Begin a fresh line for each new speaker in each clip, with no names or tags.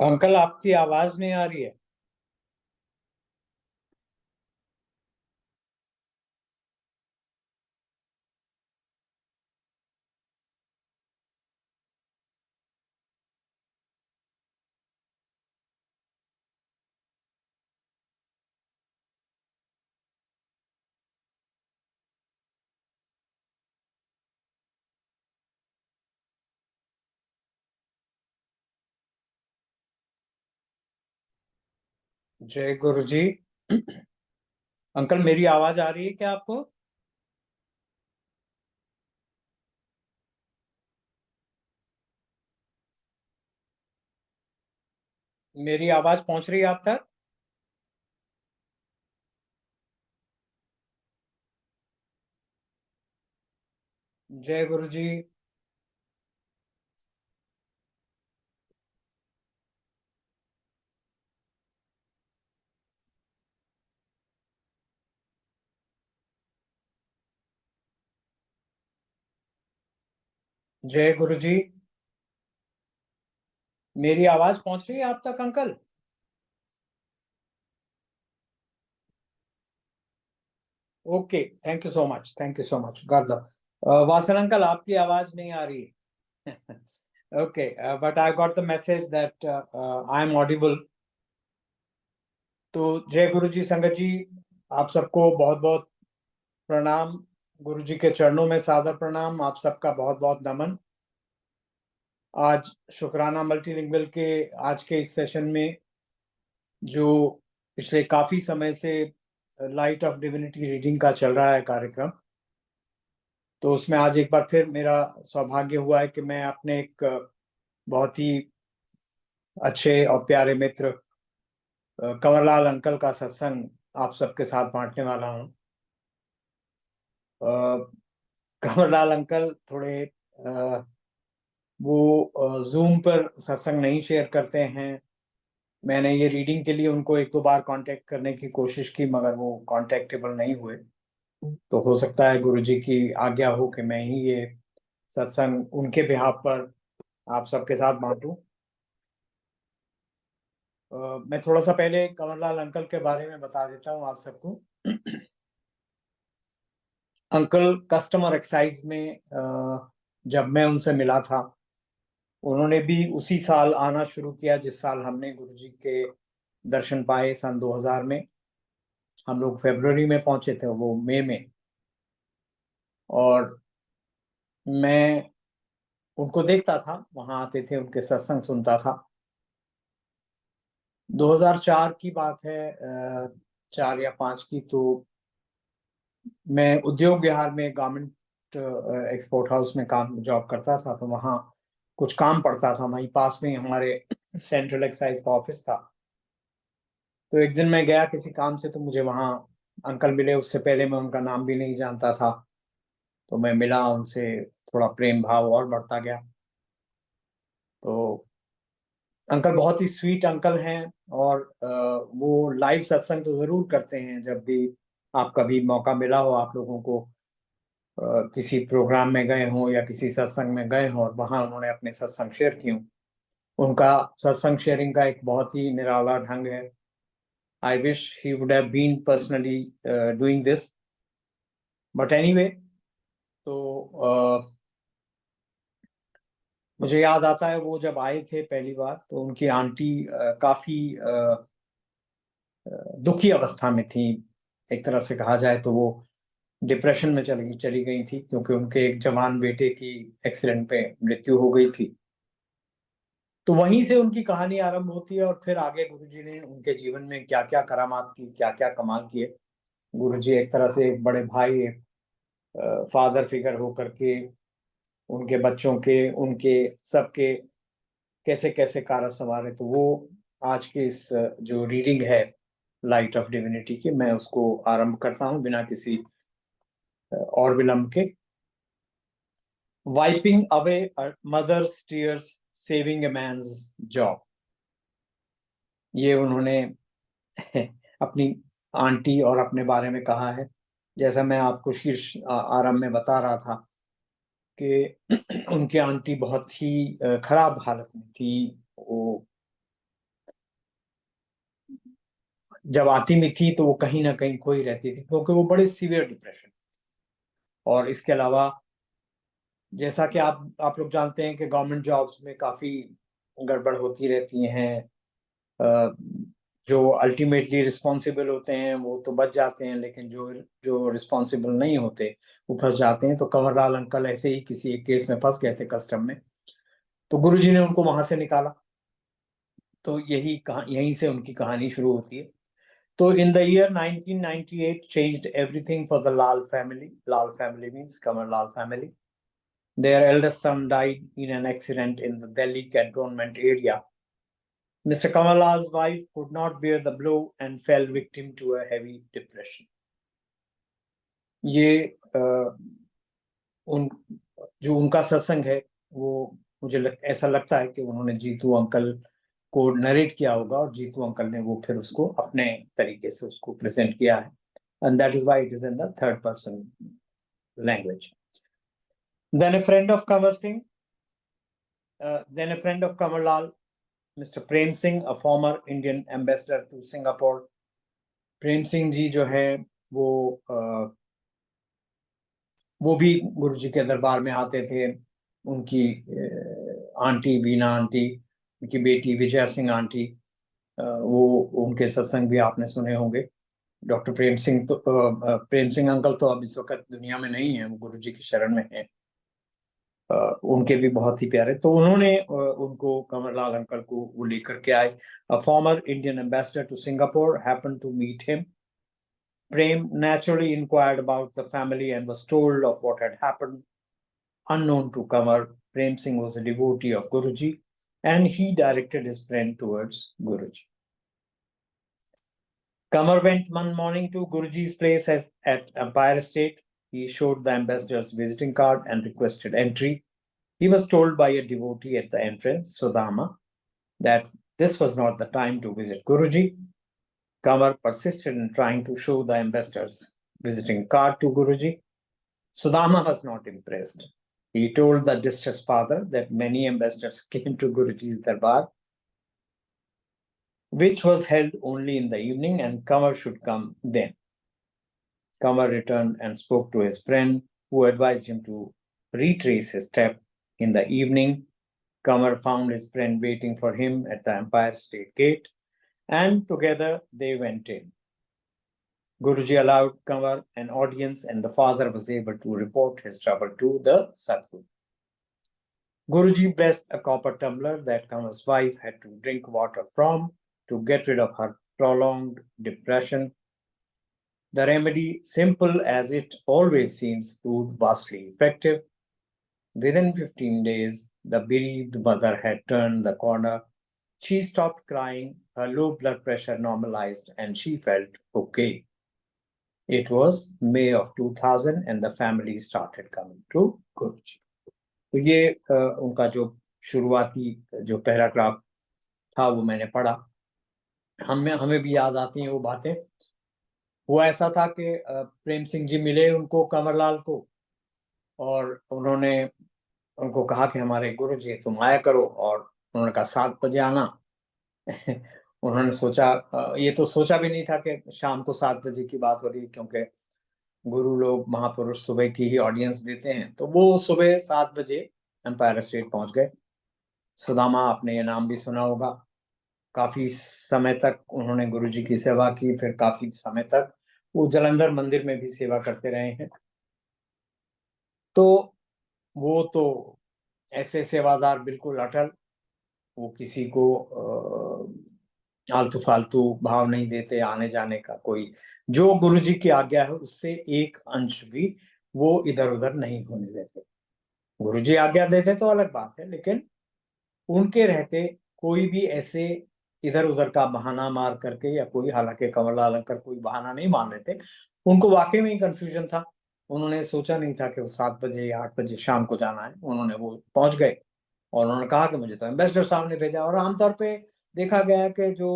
Uncle, आपकी आवाज नहीं आ रही है। जय गुरु जी। अंकल, मेरी आवाज आ रही है क्या आपको? मेरी आवाज पहुंच रही है आप तक? जय गुरु जी। जय गुरु जी। मेरी आवाज पहुंच रही है आप तक uncle? Okay, thank you so much, thank you so much, गॉड वासन अंकल, आपकी आवाज नहीं आ रही है। Okay, but I got the message that I am audible. तो जय गुरु जी, संगत जी, आप सबको बहुत बहुत प्रणाम। गुरु जी के चरणों में सादर प्रणाम, आप सबका बहुत बहुत नमन। आज शुक्राना मल्टीलिंगुअल के आज के इस सेशन में, जो पिछले काफी समय से लाइट ऑफ डिविनिटी रीडिंग का चल रहा है कार्यक्रम, तो उसमें आज एक बार फिर मेरा सौभाग्य हुआ है कि मैं अपने एक बहुत ही अच्छे और प्यारे मित्र कंवरलाल अंकल का सत्संग आप सबके साथ बांटने वाला हूँ। कंवरलाल अंकल थोड़े वो जूम पर सत्संग नहीं शेयर करते हैं। मैंने ये रीडिंग के लिए उनको एक दो बार कांटेक्ट करने की कोशिश की, मगर वो कांटेक्टेबल नहीं हुए। तो हो सकता है गुरुजी की आज्ञा हो कि मैं ही ये सत्संग उनके बिहाफ पर आप सबके साथ बांटूं। मैं थोड़ा सा पहले कंवरलाल अंकल के बारे में बता देता हूँ आप सबको। अंकल कस्टमर एक्साइज में जब मैं उनसे मिला था, उन्होंने भी उसी साल आना शुरू किया जिस साल हमने गुरुजी के दर्शन पाए, सन 2000 में। हम लोग फरवरी में पहुंचे थे, वो मई में। और मैं उनको देखता था, वहां आते थे, उनके सत्संग सुनता था। 2004 की बात है, 4 या 5 की। तो मैं उद्योग विहार में गारमेंट एक्सपोर्ट हाउस में काम जॉब करता था, तो वहाँ कुछ काम पड़ता था। वहीं पास में ही हमारे सेंट्रल एक्साइज का ऑफिस था। तो एक दिन मैं गया किसी काम से, तो मुझे वहाँ अंकल मिले। उससे पहले मैं उनका नाम भी नहीं जानता था। तो मैं मिला उनसे, थोड़ा प्रेम भाव और बढ़ता गया। तो अंकल बहुत ही स्वीट अंकल हैं। और वो लाइव सत्संग तो जरूर करते हैं। जब भी आप कभी मौका मिला हो, आप लोगों को किसी प्रोग्राम में गए हों या किसी सत्संग में गए हों और वहां उन्होंने अपने सत्संग शेयर किए हों, उनका सत्संग शेयरिंग का एक बहुत ही निराला ढंग है। I wish he would have been personally doing this, but anyway. तो मुझे याद आता है, वो जब आए थे पहली बार, तो उनकी आंटी काफी दुखी अवस्था में थी। एक तरह से कहा जाए तो वो डिप्रेशन में चली चली गई थी, क्योंकि उनके एक जवान बेटे की एक्सीडेंट पे मृत्यु हो गई थी। तो वहीं से उनकी कहानी आरंभ होती है, और फिर आगे गुरुजी ने उनके जीवन में क्या क्या करामात की, क्या क्या कमाल किए। गुरुजी एक तरह से एक बड़े भाई, एक फादर फिगर होकर के उनके बच्चों के, उनके सबके कैसे कैसे कार्य संवारे। तो वो आज की इस जो रीडिंग है लाइट ऑफ डिविनिटी की, मैं उसको आरंभ करता हूं बिना किसी और विलंब के। Wiping away mother's tears, saving a man's job. ये उन्होंने अपनी आंटी और अपने बारे में कहा है। जैसा मैं आपको शीर्ष आरंभ में बता रहा था कि उनकी आंटी बहुत ही खराब हालत में थी। वो जब आती भी थी तो वो कहीं ना कहीं खोई रहती थी, क्योंकि वो बड़े सीवियर डिप्रेशन। और इसके अलावा जैसा कि आप लोग जानते हैं कि गवर्नमेंट जॉब्स में काफी गड़बड़ होती रहती हैं। अ, जो अल्टीमेटली रिस्पॉन्सिबल होते हैं वो तो बच जाते हैं, लेकिन जो जो रिस्पॉन्सिबल नहीं होते वो फंस जाते हैं। तो कंवरलाल अंकल ऐसे ही किसी एक केस में फंस गए थे कस्टम में, तो गुरुजी ने उनको वहां से निकाला। तो यहीं से उनकी कहानी शुरू होती है। तो in the year 1998 changed everything for the Lal family. Lal family means Kamarlal family. Their eldest son died in an accident in the Delhi cantonment area. Mr. Kamarlal's wife could not bear the blow and fell victim to a heavy depression. ये उन जो उनका सत्संग है वो मुझे ऐसा लगता है कि उन्होंने जीतू अंकल को नरेट किया होगा, और जीतू अंकल ने वो फिर उसको अपने तरीके से उसको प्रेजेंट किया है, and that is why it is in the third person language. Then a friend of Kanwar Singh, then a friend of Kamarlal, Mr. Prem Singh, a former Indian ambassador to Singapore. Prem Singh ji जो है वो भी गुरुजी के दरबार में आते थे. उनकी आंटी बीना आंटी, उनकी बेटी विजया सिंह आंटी, वो उनके सत्संग भी आपने सुने होंगे. डॉक्टर प्रेम सिंह तो प्रेम सिंह अंकल तो अब इस वक्त दुनिया में नहीं है, वो गुरुजी की शरण में हैं. उनके भी बहुत ही प्यारे. तो उन्होंने उनको कंवरलाल अंकल को वो लेकर के आए. A former Indian ambassador to Singapore happened to meet him. Prem naturally inquired about the family and was told of what had happened. Unknown to Kanwar, Prem Singh was a devotee of Guruji, and he directed his friend towards Guruji. Kanwar went one morning to Guruji's place at Empire Estate. He showed the ambassador's visiting card and requested entry. He was told by a devotee at the entrance, Sudama, that this was not the time to visit Guruji. Kanwar persisted in trying to show the ambassador's visiting card to Guruji. Sudama was not impressed. He told the distressed father that many ambassadors came to Guruji's darbar, which was held only in the evening, and Kanwar should come then. Kanwar returned and spoke to his friend, who advised him to retrace his step. In the evening, Kanwar found his friend waiting for him at the Empire State Gate, and together they went in. Guruji allowed Kanwar an audience, and the father was able to report his trouble to the Sadguru. Guruji blessed a copper tumbler that Kanwar's wife had to drink water from to get rid of her prolonged depression. The remedy, simple as it always seems, proved vastly effective. Within 15 days, the bereaved mother had turned the corner. She stopped crying, her low blood pressure normalized, and she felt okay. It was May of 2000, and the family started coming to Guruji. तो ये उनका जो शुरुआती जो paragraph था वो मैंने पढ़ा. हमें भी याद आती हैं वो बातें. हुआ ऐसा था कि प्रेम सिंह जी मिले उनको कंवरलाल को, और उन्होंने उनको कहा कि हमारे गुरुजी तुम आया करो, और उन्होंने कहा 7 बजे आना. उन्होंने सोचा, ये तो सोचा भी नहीं था कि शाम को 7 बजे की बात हो रही है, क्योंकि गुरु लोग महापुरुष सुबह की ही ऑडियंस देते हैं. तो वो सुबह 7 बजे एम्पायर स्टेट पहुंच गए. सुदामा, आपने ये नाम भी सुना होगा. काफी समय तक उन्होंने गुरुजी की सेवा की, फिर काफी समय तक वो जलंधर मंदिर में भी सेवा करते रहे हैं. तो वो तो ऐसे सेवादार, बिल्कुल अटल. वो किसी को आलतू फालतू भाव नहीं देते, आने जाने का कोई, जो गुरुजी की आज्ञा है उससे एक अंश भी वो इधर उधर नहीं होने देते. गुरुजी आज्ञा देते तो अलग बात है, लेकिन उनके रहते कोई भी ऐसे इधर उधर का बहाना मार करके या कोई, हालांकि कंवरलाल अंकल कोई बहाना नहीं मान रहे थे, उनको वाकई में ही कंफ्यूजन था. उन्होंने सोचा नहीं था कि वो 7 बजे या 8 बजे शाम को जाना है. उन्होंने वो पहुंच गए और उन्होंने कहा कि मुझे तो एम्बेसडर साहब ने भेजा. और आमतौर पे देखा गया कि जो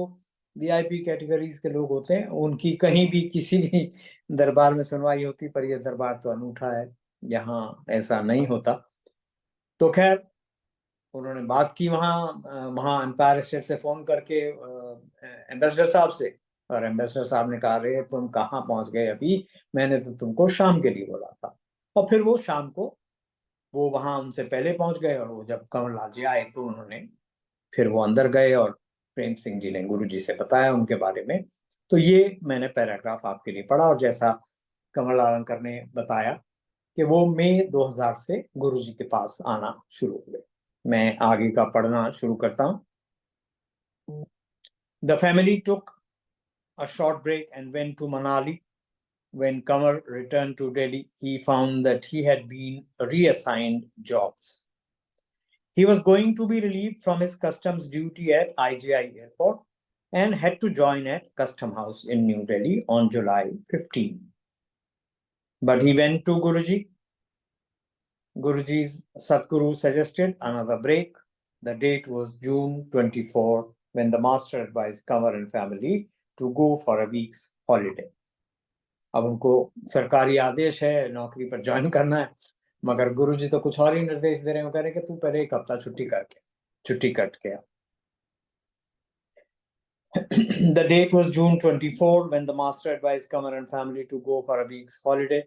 वीआईपी कैटेगरीज के लोग होते हैं उनकी कहीं भी किसी भी दरबार में सुनवाई होती, पर यह दरबार तो अनूठा है, यहाँ ऐसा नहीं होता. तो खैर उन्होंने बात की वहाँ एम्पायर स्टेट से फोन करके एम्बेसडर साहब से, और एम्बेसडर साहब ने कहा, रहे तुम कहाँ पहुंच गए अभी, मैंने तो तुमको शाम के लिए बोला था। और फिर वो शाम को वो वहां उनसे पहले पहुंच गए, और वो जब कंवरलाल जी आए तो उन्होंने फिर वो अंदर गए और प्रेम सिंह जी ने गुरु जी से बताया उनके बारे में। तो ये मैंने पैराग्राफ आपके लिए पढ़ा, और जैसा कमल अलंकर ने बताया कि वो मई 2000 से गुरु जी के पास आना शुरू हुए। मैं आगे का पढ़ना शुरू करता हूँ। The family took a short break and went to Manali. When Kamar returned to Delhi, he found that he had been reassigned jobs. He was going to be relieved from his customs duty at IGI Airport and had to join at Custom House in New Delhi on July 15. But he went to Guruji. Guruji's Satguru suggested another break. The date was June 24 when the master advised Kamar and family to go for a week's holiday. अब उनको सरकारी आदेश है, नौकरी पर join करना है, मगर गुरुजी तो कुछ और ही निर्देश दे रहे हैं। वो कह रहे हैं कि तू पहले एक हफ्ता छुट्टी कट के आ। The date was June 24 when the master advised Kamar and family to go for a week's holiday.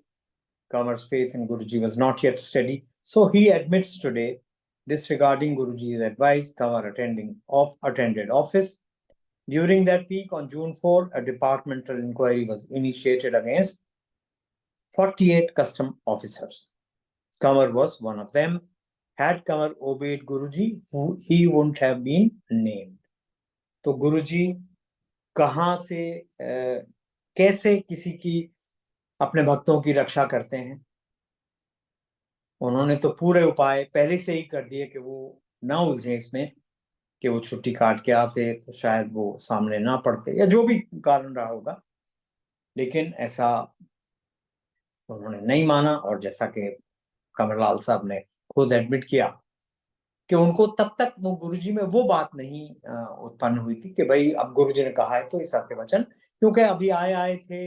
Kamar's faith in Guruji was not yet steady, so he admits today, disregarding Guruji's advice, Kamar attended office. During that week, on June 4, a departmental inquiry was initiated against 48 custom officers. Kamar was one of them. Had Kamar obeyed Guruji, he wouldn't have been named. तो गुरुजी कहाँ से कैसे किसी की अपने भक्तों की रक्षा करते हैं? उन्होंने तो पूरे उपाय पहले से ही कर दिए कि वो ना उलझे इसमें, कि वो छुट्टी काट के आते तो शायद वो सामने ना पड़ते, या जो भी कारण रहा होगा, लेकिन ऐसा उन्होंने नहीं माना। और जैसा कि कमरलाल साहब ने खुद एडमिट किया कि उनको तब तक वो गुरुजी में वो बात नहीं उत्पन्न हुई थी कि भाई अब गुरुजी ने कहा है तो ये सत्य वचन, क्योंकि अभी आए थे,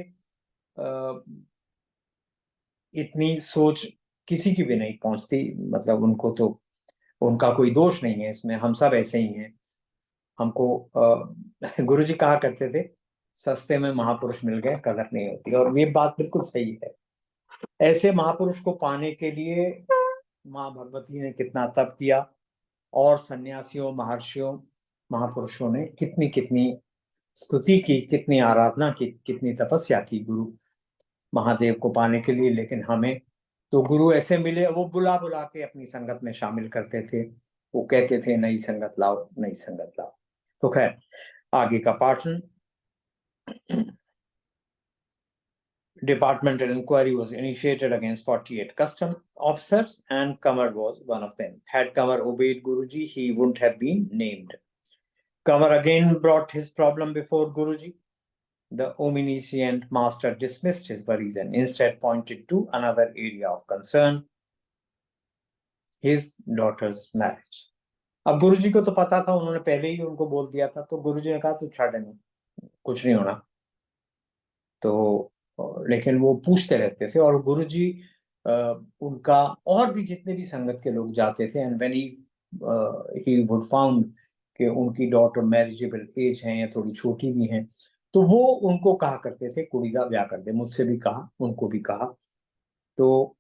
इतनी सोच किसी की भी नहीं पहुंचती। मतलब उनको तो उनका कोई दोष नहीं है इसमें, हम सब ऐसे ही हैं। हमको गुरुजी कहा करते थे, सस्ते में महापुरुष मिल गए कदर नहीं होती, और ये बात बिल्कुल सही है। ऐसे महापुरुष को पाने के लिए माँ भगवती ने कितना तप किया, और सन्यासियों, महर्षियों, महापुरुषों ने कितनी कितनी स्तुति की, कितनी आराधना की, कितनी तपस्या की गुरु महादेव को पाने के लिए। लेकिन हमें तो गुरु ऐसे मिले, वो बुला बुला के अपनी संगत में शामिल करते थे। वो कहते थे नई संगत लाओ, नई संगत लाओ। तो खैर आगे का पाठन। Departmental inquiry was initiated against 48 custom officers, and Kamar was one of them. Had Kamar obeyed Guruji, he wouldn't have been named. Kamar again brought his problem before Guruji. The omniscient master dismissed his worries and instead pointed to another area of concern, his daughter's marriage. अब गुरुजी को तो पता था, उन्होंने पहले ही उनको बोल दिया था, तो गुरुजी ने कहा तू छाड़, नहीं कुछ नहीं होना। तो लेकिन वो पूछते रहते थे, और गुरुजी उनका और भी जितने भी संगत के लोग जाते थे, and when he would found कि उनकी डॉटर मैरिजेबल एज है या थोड़ी छोटी भी हैं, तो वो उनको कहा करते थे कुड़ी का ब्याह कर दे। मुझसे भी कहा, उनको भी कहा। तो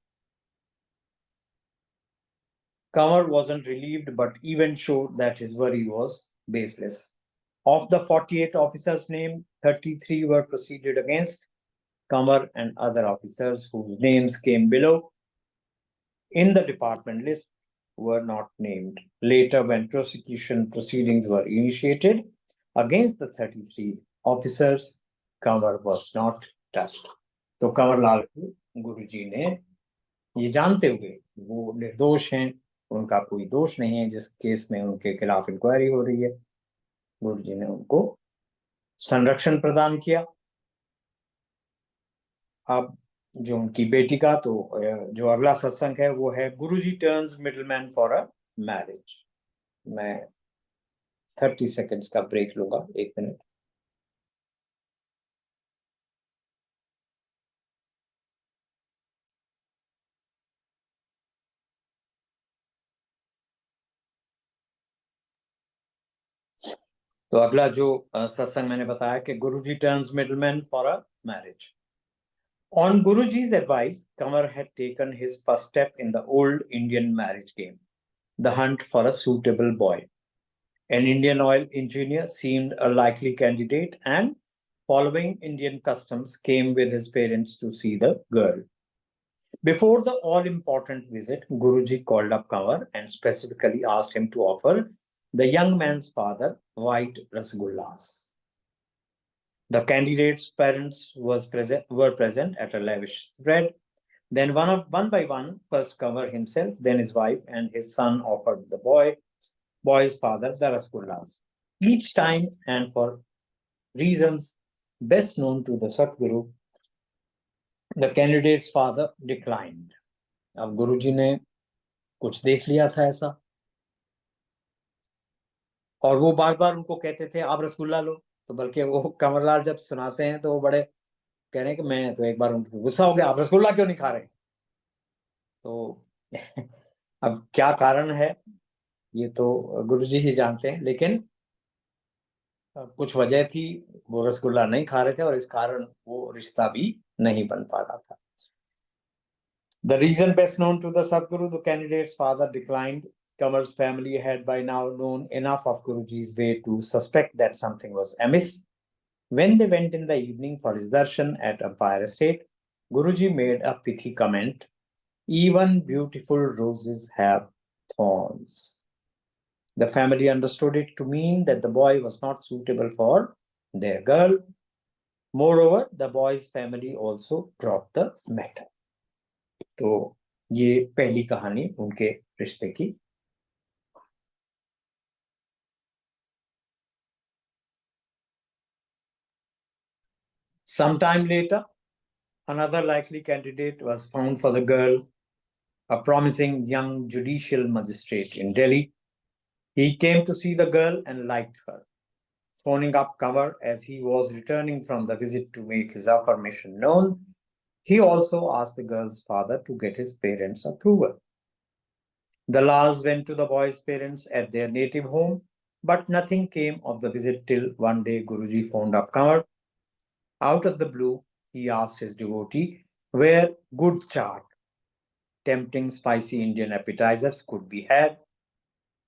Kamar wasn't relieved, but even showed that his worry was baseless. Of the 48 officers named, 33 were proceeded against. Kamar and other officers whose names came below in the department list were not named. Later, when prosecution proceedings were initiated against the 33 officers, Kamar was not touched. तो कंवरलाल को गुरुजी ने ये जानते हुए वो निर्दोष हैं, उनका कोई दोष नहीं है जिस केस में उनके खिलाफ इंक्वायरी हो रही है, गुरुजी ने उनको संरक्षण प्रदान किया। अब जो उनकी बेटी का, तो जो अगला सत्संग है वो है Guruji turns middleman for a marriage. मैं 30 सेकेंड्स का ब्रेक लूंगा, 1 मिनट। तो अगला जो सत्संग मैंने बताया कि Guruji turns middleman for a marriage. On Guruji's advice, Kanwar had taken his first step in the old Indian marriage game, the hunt for a suitable boy. An Indian oil engineer seemed a likely candidate and, following Indian customs, came with his parents to see the girl. Before the all-important visit, Guruji called up Kanwar and specifically asked him to offer the young man's father white rasgullas. The candidate's parents were present at a lavish spread. Then one by one, first Kanwar himself, then his wife and his son offered the boy's father the rasgullas. Each time, and for reasons best known to the Satguru, the candidate's father declined. अब गुरुजी ने कुछ देख लिया था ऐसा, और वो बार बार उनको कहते थे आप रसगुल्ला लो. तो बल्कि वो कंवरलाल जब सुनाते हैं तो वो बड़े कह रहे हैं कि मैं तो एक बार उनको गुस्सा हो गया, आप रसगुल्ला क्यों नहीं खा रहे. तो अब क्या कारण है ये तो गुरुजी ही जानते हैं, लेकिन कुछ वजह थी, वो रसगुल्ला नहीं खा रहे थे और इस कारण वो रिश्ता भी नहीं बन पा रहा था. The reason best known to the Sadguru, the candidate's father declined. Kamar's family had by now known enough of Guruji's way to suspect that something was amiss. When they went in the evening for his darshan at Empire Estate, Guruji made a pithy comment, even beautiful roses have thorns. The family understood it to mean that the boy was not suitable for their girl. Moreover, the boy's family also dropped the matter. तो ये पहली कहानी उनके रिश्ते की. Sometime later, another likely candidate was found for the girl, a promising young judicial magistrate in Delhi. He came to see the girl and liked her. Phoning up Kanwar as he was returning from the visit to make his affirmation known, he also asked the girl's father to get his parents' approval. The Lals went to the boy's parents at their native home, but nothing came of the visit till one day Guruji phoned up Kanwar. Out of the blue, he asked his devotee where good chaat, tempting spicy Indian appetizers could be had.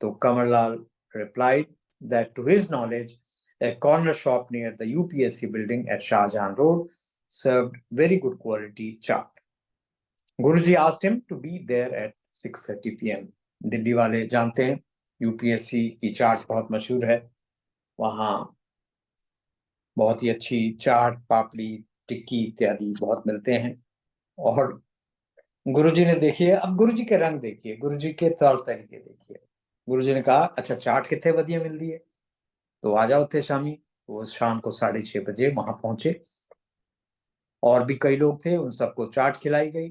So Kamarlal replied that to his knowledge, a corner shop near the UPSC building at Shah Jahan Road served very good quality chaat. Guruji asked him to be there at 6:30 p.m. Delhi वाले जानते हैं UPSC की चाट बहुत मशहूर है. वहाँ बहुत ही अच्छी चाट, पापड़ी, टिक्की इत्यादि बहुत मिलते हैं. और गुरुजी ने देखिए, अब गुरुजी के रंग देखिए, गुरुजी के तौर तरीके देखिए. गुरुजी ने कहा अच्छा चाट कितने बदिए मिलती है, तो आ जाओ थे शामी. वो शाम को 6:30 बजे वहां पहुंचे और भी कई लोग थे, उन सबको चाट खिलाई गई.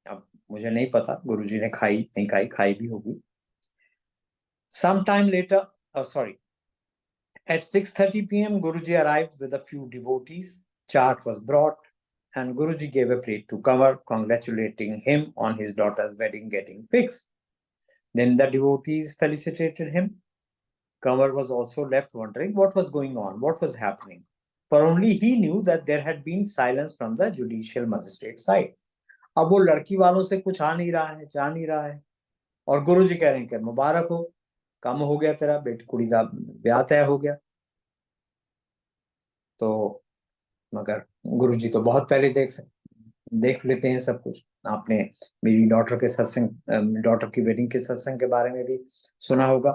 अब मुझे नहीं पता गुरुजी ने खाई नहीं खाई, खाई भी होगी. Some time later, at 6:30 p.m. Guruji arrived with a few devotees. Chaat was brought and Guruji gave a plate to Kanwar, congratulating him on his daughter's wedding getting fixed. Then the devotees felicitated him. Kanwar was also left wondering what was going on, what was happening. For only he knew that there had been silence from the judicial magistrate side. अब वो लड़की वालों से कुछ आ नहीं रहा है, जा नहीं रहा है, और गुरुजी कह रहे हैं कि मुबारक हो, काम हो गया तेरा, बेटी कुड़ी दा ब्याह तय हो गया. तो मगर गुरुजी तो बहुत पहले देख लेते हैं सब कुछ. आपने मेरी डॉटर के सत्संग, डॉटर की वेडिंग के सत्संग के बारे में भी सुना होगा.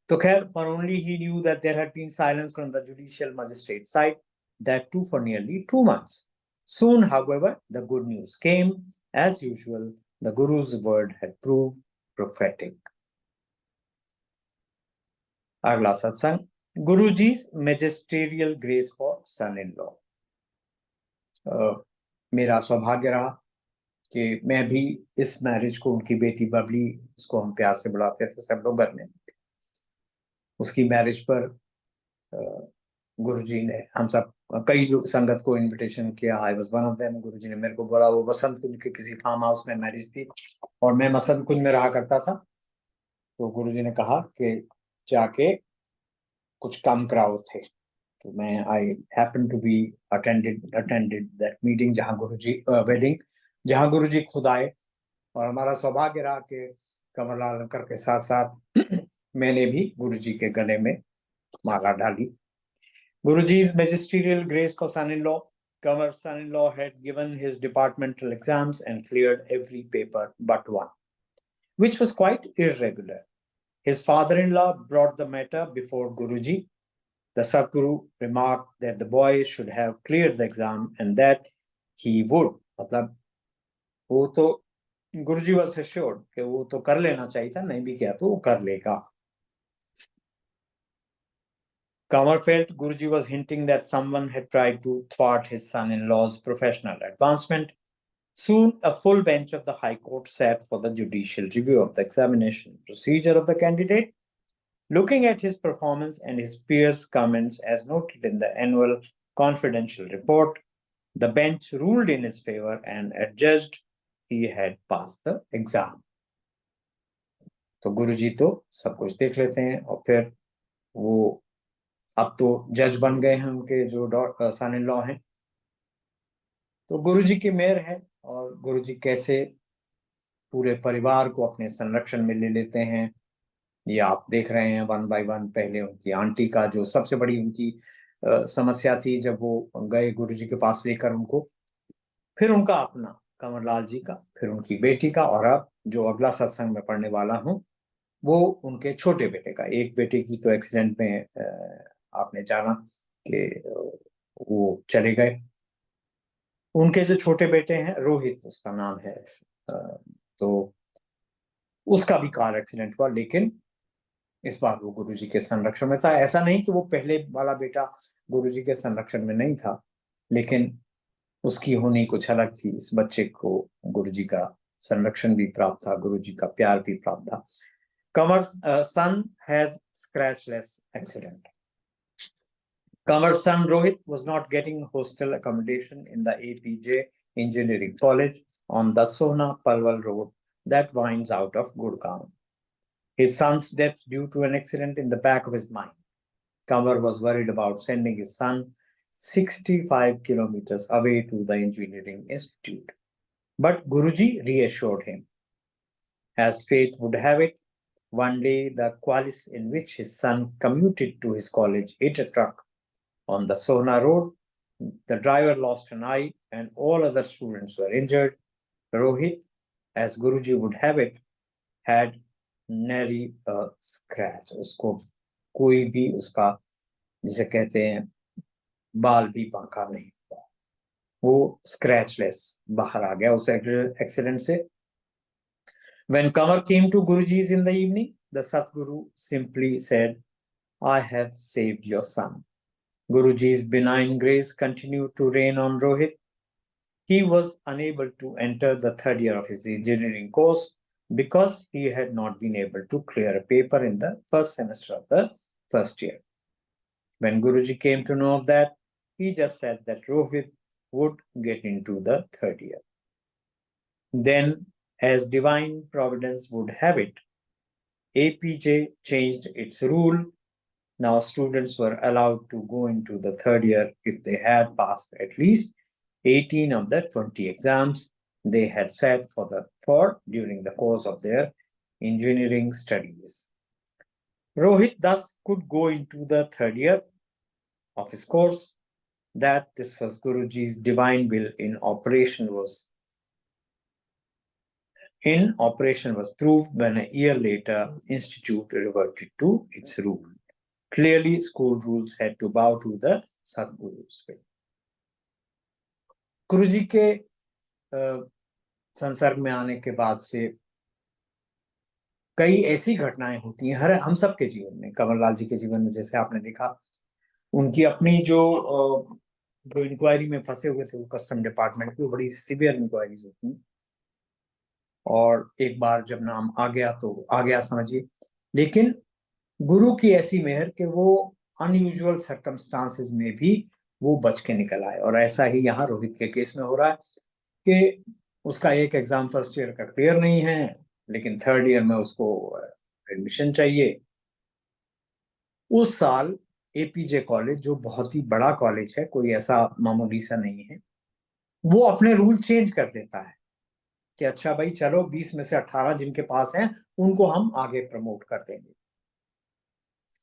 तो खैर, for only he knew that there had been silence from the judicial magistrate side, that too for nearly 2 months. Soon, however, the good news came. As usual, the Guru's word had proved prophetic. अगला सत्संग, Guruji's magisterial grace for son-in-law. मेरा सौभाग्य रहा कि मैं भी इस marriage को, उनकी बेटी बबली, उसको हम प्यार से बुलाते थे सब लोग घर में, उसकी मैरिज पर गुरुजी ने हम सब कई लोग संगत को इनविटेशन किया. I was one of them. Guruji ने मेरे को बोला, वो वसंत कुंज के किसी फार्म हाउस में मैरिज थी और मैं वसंत कुंज में रहा करता था. तो गुरुजी ने कहा कि जाके कुछ कम क्राउड थे, तो मैं I happen to be attended that meeting, जहाँ गुरुजी वेडिंग, जहाँ गुरुजी खुद आए। और हमारा सौभाग्य रहा कि कमरलाल अंकर के साथ साथ मैंने भी गुरुजी के गले में माला डाली। Guruji's magisterial grace को son-in-law, Kanwar's son-in-law had given his departmental exams and cleared every paper but one, which was quite irregular. His father-in-law brought the matter before Guruji. The Sadguru remarked that the boy should have cleared the exam and that he would. मतलब वो तो गुरुजी was assured कि वो तो कर लेना चाहिए था, नहीं भी किया तो वो कर लेगा। Kanwar felt Guruji was hinting that someone had tried to thwart his son-in-law's professional advancement. Soon, a full bench of the High Court sat for the judicial review of the examination procedure of the candidate. Looking at his performance and his peers' comments as noted in the annual confidential report, the bench ruled in his favor and adjudged he had passed the exam. तो गुरुजी तो सब कुछ देख लेते हैं और फिर वो अब तो जज बन गए हैं, उनके जो सन इन लॉ हैं। तो गुरुजी की मेहर है और गुरुजी कैसे पूरे परिवार को अपने संरक्षण में ले लेते हैं, ये आप देख रहे हैं वन बाय वन। पहले उनकी आंटी का जो सबसे बड़ी उनकी समस्या थी, जब वो गए गुरुजी के पास लेकर उनको, फिर उनका अपना कंवरलाल जी का, फिर उनकी बेटी का, और अब जो अगला सत्संग में पढ़ने वाला हूँ वो उनके छोटे बेटे का। एक बेटे की तो एक्सीडेंट में आपने जाना कि वो चले गए। उनके जो छोटे बेटे हैं, रोहित उसका नाम है, तो उसका भी कार एक्सीडेंट हुआ, लेकिन इस बार वो गुरुजी के संरक्षण में था। ऐसा नहीं कि वो पहले वाला बेटा गुरुजी के संरक्षण में नहीं था, लेकिन उसकी होनी कुछ अलग थी। इस बच्चे को गुरुजी का संरक्षण भी प्राप्त था, गुरुजी का प्यार भी प्राप्त था। Kamar's son has scratchless accident. Kamar's son Rohit was not getting hostel accommodation in the APJ Engineering College on the Sohna Palwal Road that winds out of Gurgaon. His son's death due to an accident in the back of his mind. Kamar was worried about sending his son 65 kilometers away to the engineering institute. But Guruji reassured him. As fate would have it, one day, the Qualis in which his son commuted to his college hit a truck on the Sohna road. The driver lost an eye and all other students were injured. Rohit, as Guruji would have it, had nary a scratch. उसको कोई भी उसका, जिसे कहते हैं, बाल भी बांका नहीं हुआ, वो स्क्रैचलेस बाहर आ गया उस एक्सीडेंट से। When Kanwar came to Guruji's in the evening, the Satguru simply said, I have saved your son. Guruji's benign grace continued to reign on Rohit. He was unable to enter the third year of his engineering course because he had not been able to clear a paper in the first semester of the first year. When Guruji came to know of that, he just said that Rohit would get into the third year. Then, as divine providence would have it, APJ changed its rule. Now students were allowed to go into the third year if they had passed at least 18 of the 20 exams they had sat for during the course of their engineering studies. Rohit thus could go into the third year of his course. That this was Guruji's divine will in operation was proved when a year later Institute reverted to its rule. Clearly, school rules had to bow to the Sadguru's will. गुरुजी के संसर्ग में आने के बाद से कई ऐसी घटनाएं होती हैं हम सबके जीवन में। कंवरलाल जी के जीवन में जैसे आपने देखा, उनकी अपनी जो इंक्वायरी में फंसे हुए थे वो कस्टम डिपार्टमेंट की, बड़ी सीवियर इंक्वायरीज होती हैं, और एक बार जब नाम आ गया तो आ गया समझिए। लेकिन गुरु की ऐसी मेहर कि वो अनयूजुअल सर्कमस्टांसेस में भी वो बच के निकल आए। और ऐसा ही यहाँ रोहित के केस में हो रहा है कि उसका एक एग्जाम फर्स्ट ईयर का क्लियर नहीं है, लेकिन थर्ड ईयर में उसको एडमिशन चाहिए। उस साल एपीजे कॉलेज, जो बहुत ही बड़ा कॉलेज है, कोई ऐसा मामूली सा नहीं है, वो अपने रूल चेंज कर देता है कि अच्छा भाई चलो 20 में से 18 जिनके पास हैं उनको हम आगे प्रमोट कर देंगे।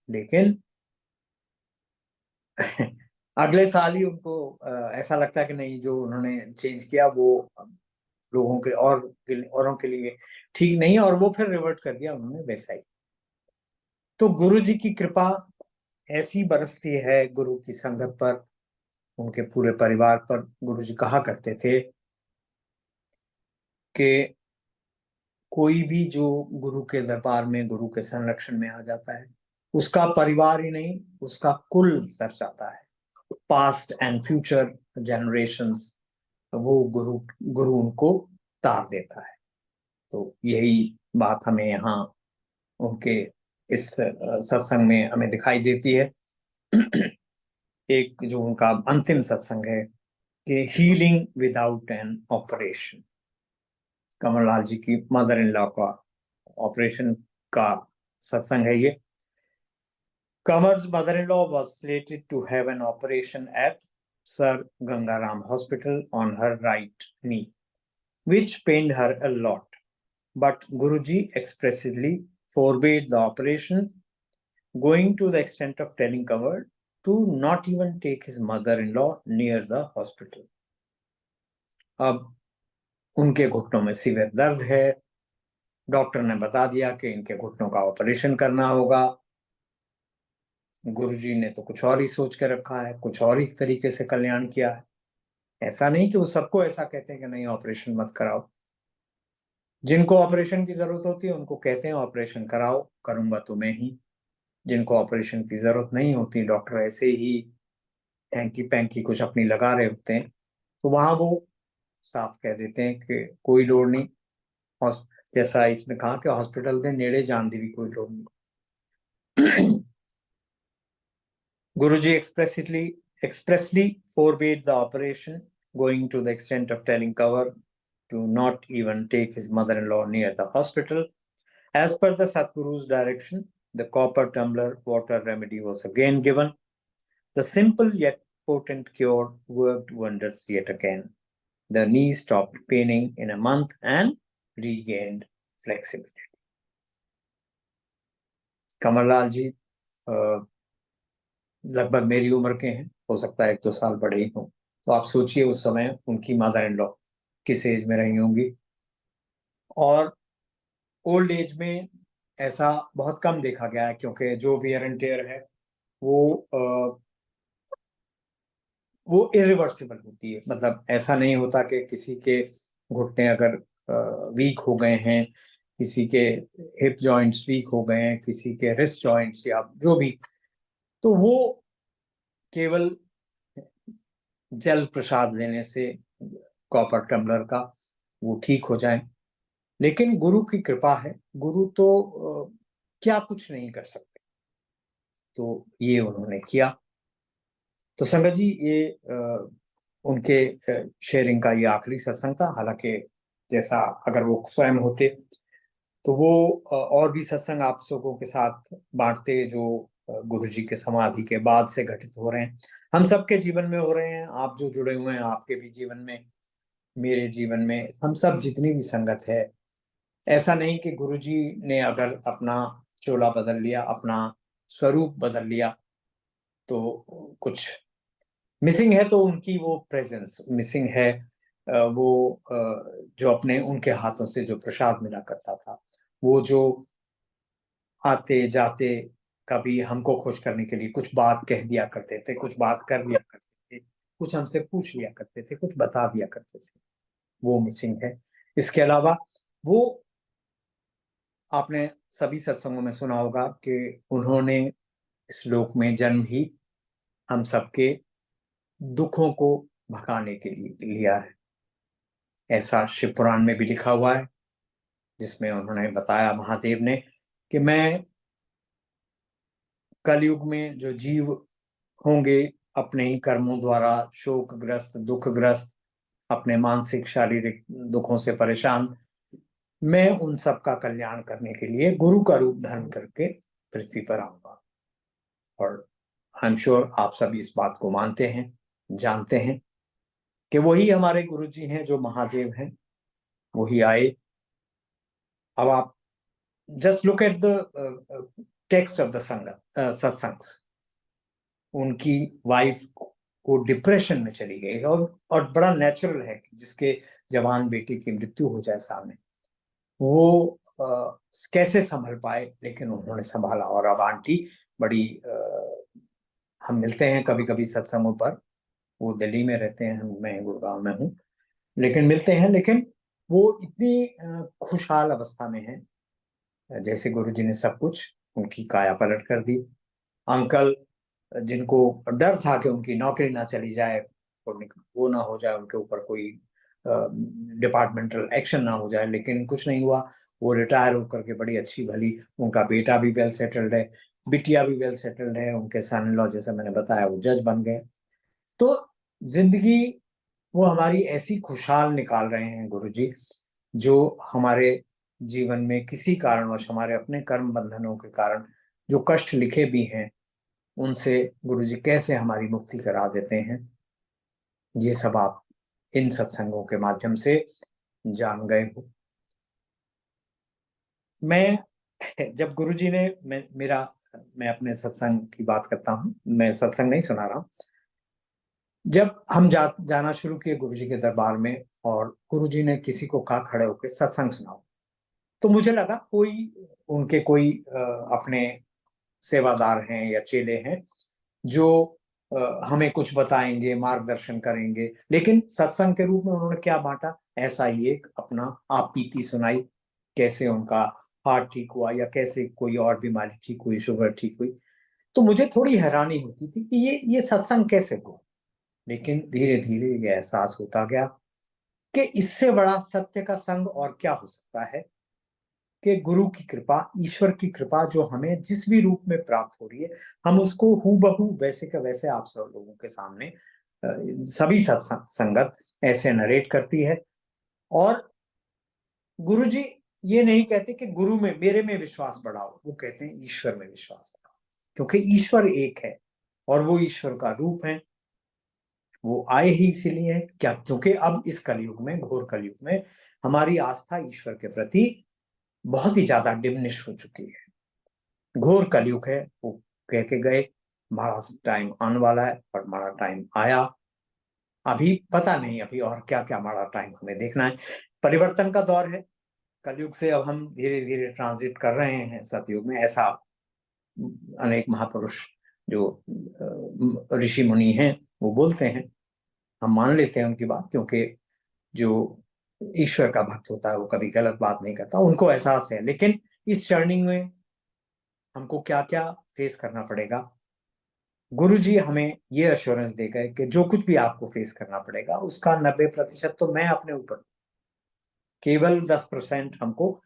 लेकिन अगले साल ही उनको ऐसा लगता है कि नहीं, जो उन्होंने चेंज किया वो लोगों के औरों के लिए ठीक नहीं है, और वो फिर रिवर्ट कर दिया उन्होंने वैसा ही। तो गुरु जी की कृपा ऐसी बरसती है गुरु की संगत पर, उनके पूरे परिवार पर। गुरु जी कहा करते थे कि कोई भी जो गुरु के दरबार में, गुरु के संरक्षण में आ जाता है, उसका परिवार ही नहीं, उसका कुल तर जाता है। पास्ट एंड फ्यूचर जनरेशंस, वो गुरु गुरु उनको तार देता है। तो यही बात हमें यहाँ उनके इस सत्संग में हमें दिखाई देती है। एक जो उनका अंतिम सत्संग है कि हीलिंग विदाउट एन ऑपरेशन, कमललाल जी की मदर इन लॉ का ऑपरेशन का सत्संग है ये। Kamar's mother-in-law was slated to have an operation at Sir Gangaram Hospital on her right knee, which pained her a lot. But Guruji expressly forbade the operation, going to the extent of telling Kamar to not even take his mother-in-law near the hospital. अब उनके घुटनों में severe दर्द है, doctor ने बता दिया कि इनके घुटनों का ऑपरेशन करना होगा। गुरुजी ने तो कुछ और ही सोच के रखा है, कुछ और ही तरीके से कल्याण किया है। ऐसा नहीं कि वो सबको ऐसा कहते हैं कि नहीं ऑपरेशन मत कराओ। जिनको ऑपरेशन की जरूरत होती है उनको कहते हैं ऑपरेशन कराओ, करूंगा तो मैं ही। जिनको ऑपरेशन की जरूरत नहीं होती, डॉक्टर ऐसे ही हैंकी पैंकी कुछ अपनी लगा रहे होते हैं, तो वहां वो साफ कह देते हैं कि कोई लोड़ नहीं। जैसा इसमें कहा कि हॉस्पिटल के नेड़े जान दी भी कोई लोड़ नहीं। Guruji expressly forbade the operation, going to the extent of telling Kanwar to not even take his mother-in-law near the hospital. As per the Satguru's direction, the copper tumbler water remedy was again given. The simple yet potent cure worked wonders yet again. The knee stopped paining in a month and regained flexibility. कमललाल जी लगभग मेरी उम्र के हैं, हो सकता है 1-2 साल बड़े ही हों। तो आप सोचिए उस समय उनकी मदर इन लॉ किस एज में रही होंगी। और ओल्ड एज में ऐसा बहुत कम देखा गया है, क्योंकि जो वियर एंड टेयर है वो वो इरिवर्सिबल होती है। मतलब ऐसा नहीं होता कि किसी के घुटने अगर वीक हो गए हैं, किसी के हिप जॉइंट्स वीक हो गए हैं, किसी के रिस्ट जॉइंट्स या जो भी, तो वो केवल जल प्रसाद लेने से, कॉपर टम्बलर का, वो ठीक हो जाए। लेकिन गुरु की कृपा है, गुरु तो क्या कुछ नहीं कर सकते, तो ये उन्होंने किया। तो संगत जी ये उनके शेयरिंग का ये आखिरी सत्संग था। हालांकि जैसा अगर वो स्वयं होते तो वो और भी सत्संग आप सबों के साथ बांटते, जो गुरु जी के समाधि के बाद से घटित हो रहे हैं, हम सबके जीवन में हो रहे हैं। आप जो जुड़े हुए हैं आपके भी जीवन में, मेरे जीवन में, हम सब जितनी भी संगत है, ऐसा नहीं कि गुरुजी ने अगर अपना चोला बदल लिया, अपना स्वरूप बदल लिया तो कुछ मिसिंग है। तो उनकी वो प्रेजेंस मिसिंग है, वो जो अपने उनके हाथों से जो प्रसाद मिला करता था, वो जो आते जाते कभी हमको खुश करने के लिए कुछ बात कह दिया करते थे, कुछ बात कर दिया करते थे, कुछ हमसे पूछ लिया करते थे, कुछ बता दिया करते थे, वो मिसिंग है। इसके अलावा वो, आपने सभी सत्संगों में सुना होगा कि उन्होंने इस लोक में जन्म ही हम सबके दुखों को भगाने के लिए लिया है। ऐसा शिव पुराण में भी लिखा हुआ है, जिसमें उन्होंने बताया, महादेव ने, कि मैं कलयुग में जो जीव होंगे अपने ही कर्मों द्वारा शोकग्रस्त, दुखग्रस्त, अपने मानसिक शारीरिक दुखों से परेशान, मैं उन सब का कल्याण करने के लिए गुरु का रूप धारण करके पृथ्वी पर आऊंगा। और आई एम श्योर आप सभी इस बात को मानते हैं, जानते हैं कि वही हमारे गुरु जी हैं जो महादेव हैं, वही आए। अब आप just look at the text of the संगत सत्संग। उनकी वाइफ को डिप्रेशन में चली गई, और बड़ा नेचुरल है कि जिसके जवान बेटे की मृत्यु हो जाए सामने, वो कैसे संभल पाए, लेकिन उन्होंने संभाला। और अब आंटी बड़ी हम मिलते हैं कभी कभी सत्संगों पर, वो दिल्ली में रहते हैं, मैं गुड़गांव में हूँ, लेकिन मिलते हैं। लेकिन वो इतनी खुशहाल अवस्था में है, जैसे गुरु जी ने सब कुछ उनकी काया पलट कर दी। अंकल, जिनको डर था कि उनकी नौकरी ना चली जाए, वो ना हो जाए, उनके ऊपर कोई डिपार्टमेंटल एक्शन ना हो जाए, लेकिन कुछ नहीं हुआ। वो रिटायर होकर के बड़ी अच्छी भली, उनका बेटा भी वेल सेटल्ड है, बिटिया भी वेल सेटल्ड है, उनके सन इन लॉ जैसे मैंने बताया वो जज बन गए। तो जिंदगी वो हमारी ऐसी खुशहाल निकाल रहे हैं गुरु जी, जो हमारे जीवन में किसी कारणवश हमारे अपने कर्म बंधनों के कारण जो कष्ट लिखे भी हैं, उनसे गुरु जी कैसे हमारी मुक्ति करा देते हैं, ये सब आप इन सत्संगों के माध्यम से जान गए हो। मैं जब गुरु जी ने मैं अपने सत्संग की बात करता हूँ, मैं सत्संग नहीं सुना रहा हूँ। जब हम जाना शुरू किए गुरु जी के दरबार में, और गुरु जी ने किसी को कहा खड़े होकर सत्संग सुनाओ, तो मुझे लगा कोई उनके कोई अपने सेवादार हैं या चेले हैं जो हमें कुछ बताएंगे, मार्गदर्शन करेंगे। लेकिन सत्संग के रूप में उन्होंने क्या बांटा, ऐसा ही एक अपना आप बीती सुनाई, कैसे उनका हार्ट ठीक हुआ या कैसे कोई और बीमारी ठीक हुई, शुगर ठीक हुई। तो मुझे थोड़ी हैरानी होती थी कि ये सत्संग कैसे हुआ। लेकिन धीरे धीरे ये एहसास होता गया कि इससे बड़ा सत्य का संग और क्या हो सकता है, कि गुरु की कृपा, ईश्वर की कृपा जो हमें जिस भी रूप में प्राप्त हो रही है, हम उसको हूबहू वैसे का वैसे आप सब लोगों के सामने सभी सत्संग संगत ऐसे नरेट करती है। और गुरु जी ये नहीं कहते कि गुरु में मेरे में विश्वास बढ़ाओ, वो कहते हैं ईश्वर में विश्वास बढ़ाओ, क्योंकि ईश्वर एक है और वो ईश्वर का रूप है। वो आए ही इसीलिए है क्या, क्योंकि अब इस कलयुग में, घोर कलयुग में, हमारी आस्था ईश्वर के प्रति बहुत ही ज्यादा डिमिनिश हो चुकी है। घोर कलयुग है, वो कह के गए बड़ा टाइम आने वाला है, और बड़ा टाइम आया। अभी पता नहीं अभी और क्या क्या बड़ा टाइम हमें देखना है। परिवर्तन का दौर है, कलयुग से अब हम धीरे धीरे ट्रांजिट कर रहे हैं सतयुग में। ऐसा अनेक महापुरुष जो ऋषि मुनि हैं वो बोलते हैं, हम मान लेते हैं उनकी बात, क्योंकि जो ईश्वर का भक्त होता है वो कभी गलत बात नहीं करता, उनको एहसास है। लेकिन इस चर्निंग में हमको क्या क्या फेस करना पड़ेगा, गुरु जी हमें ये अश्योरेंस दे गए कि जो कुछ भी आपको फेस करना पड़ेगा उसका 90% तो मैं अपने ऊपर, केवल 10% हमको,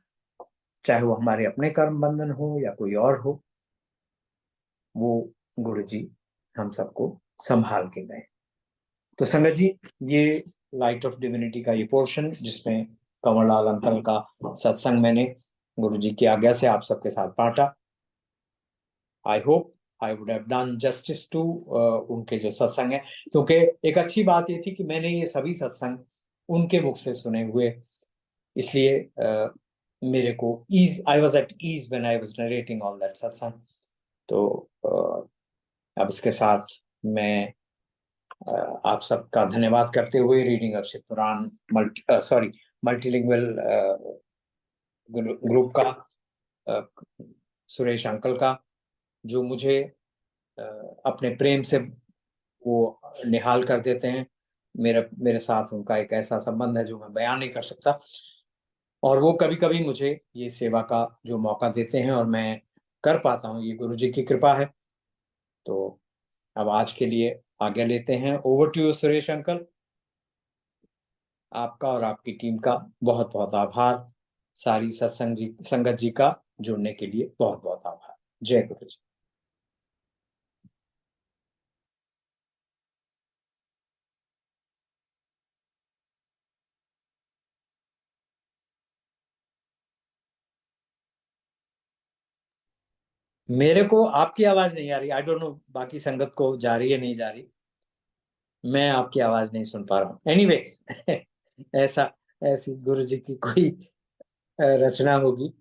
चाहे वो हमारे अपने कर्म बंधन हो या कोई और हो, वो गुरु जी हम सबको संभाल के गए। तो संगत जी, ये लाइट ऑफ डिविनिटी का ये पोर्शन जिसमें कंवरलाल अंकल का सत्संग मैंने गुरु जी की आज्ञा से आप सबके साथ बांटा। I hope I would have done justice to उनके जो सत्संग है, क्योंकि एक अच्छी बात ये थी कि मैंने ये सभी सत्संग उनके मुख से सुने हुए, इसलिए मेरे को ease, I was at ease when I was narrating all that सत्संग। तो अब इसके साथ मैं आप सबका धन्यवाद करते हुए reading of Shiv Puran multilingual group का, सुरेश अंकल का, जो मुझे अपने प्रेम से वो निहाल कर देते हैं। मेरे साथ उनका एक ऐसा संबंध है जो मैं बयान नहीं कर सकता, और वो कभी कभी मुझे ये सेवा का जो मौका देते हैं और मैं कर पाता हूँ, ये गुरु जी की कृपा है। तो अब आज के लिए आज्ञा लेते हैं। Over to you Suresh uncle. आपका और आपकी टीम का बहुत बहुत आभार। सारी संगत जी का जुड़ने के लिए बहुत बहुत आभार। जय गुरु जी। मेरे को आपकी आवाज नहीं आ रही, आई डोंट नो बाकी संगत को जा रही है नहीं जा रही, मैं आपकी आवाज नहीं सुन पा रहा हूँ। एनीवेज ऐसा, ऐसी गुरु जी की कोई रचना होगी।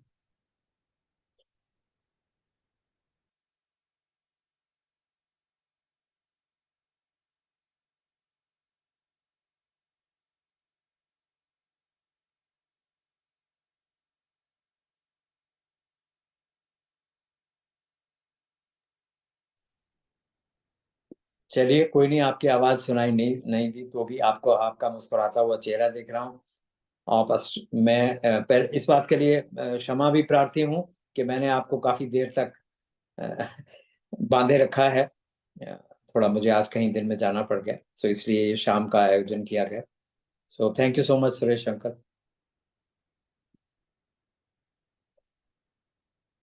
चलिए कोई नहीं, आपकी आवाज सुनाई नहीं नहीं दी तो भी आपको आपका मुस्कुराता हुआ चेहरा देख रहा हूँ। और बस मैं पर इस बात के लिए क्षमा भी प्रार्थी हूँ कि मैंने आपको काफी देर तक अ, बांधे रखा है। थोड़ा मुझे आज कहीं दिन में जाना पड़ गया, सो इसलिए ये शाम का आयोजन किया गया। So thank you so much Suresh Shankar.